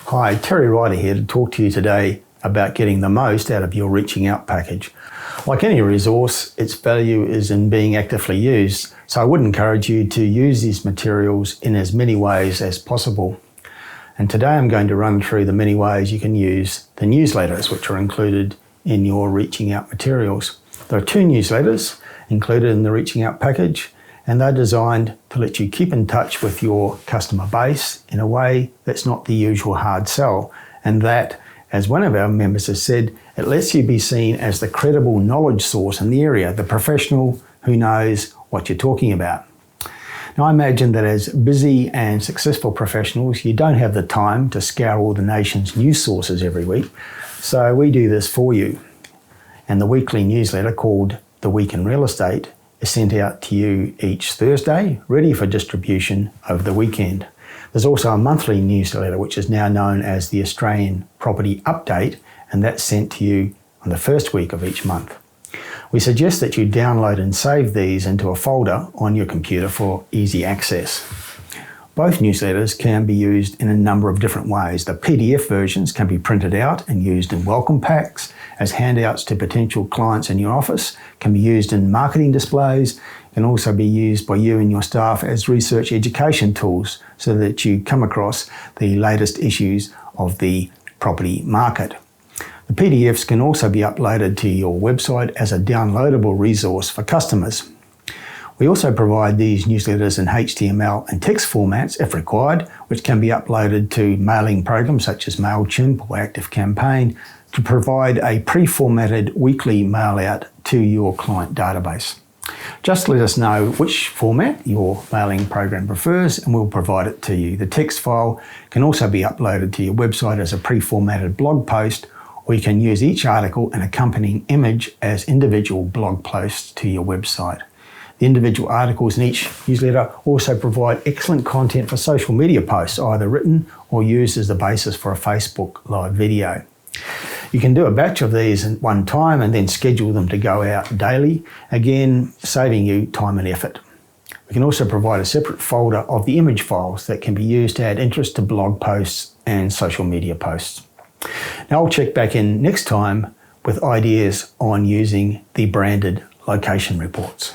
Hi, Terry Ryder here to talk to you today about getting the most out of your reaching out package. Like any resource, its value is in being actively used, so I would encourage you to use these materials in as many ways as possible. And today I'm going to run through the many ways you can use the newsletters which are included in your reaching out materials. There are 2 newsletters included in the reaching out package, and they're designed to let you keep in touch with your customer base in a way that's not the usual hard sell, and that, as one of our members has said, it lets you be seen as the credible knowledge source in the area, the professional who knows what you're talking about. Now, I imagine that as busy and successful professionals, you don't have the time to scour all the nation's news sources every week, so we do this for you. And the weekly newsletter called The Week in Real Estate is sent out to you each Thursday, ready for distribution over the weekend. There's also a monthly newsletter which is now known as the Australian Property Update, and that's sent to you on the first week of each month. We suggest that you download and save these into a folder on your computer for easy access. Both newsletters can be used in a number of different ways. The PDF versions can be printed out and used in welcome packs, as handouts to potential clients in your office, can be used in marketing displays, can also be used by you and your staff as research education tools so that you come across the latest issues of the property market. The PDFs can also be uploaded to your website as a downloadable resource for customers. We also provide these newsletters in HTML and text formats if required, which can be uploaded to mailing programs such as MailChimp or ActiveCampaign to provide a pre-formatted weekly mail out to your client database. Just let us know which format your mailing program prefers and we'll provide it to you. The text file can also be uploaded to your website as a pre-formatted blog post, or you can use each article and accompanying image as individual blog posts to your website. The individual articles in each newsletter also provide excellent content for social media posts, either written or used as the basis for a Facebook live video. You can do a batch of these at one time and then schedule them to go out daily, again saving you time and effort. We can also provide a separate folder of the image files that can be used to add interest to blog posts and social media posts. Now I'll check back in next time with ideas on using the branded location reports.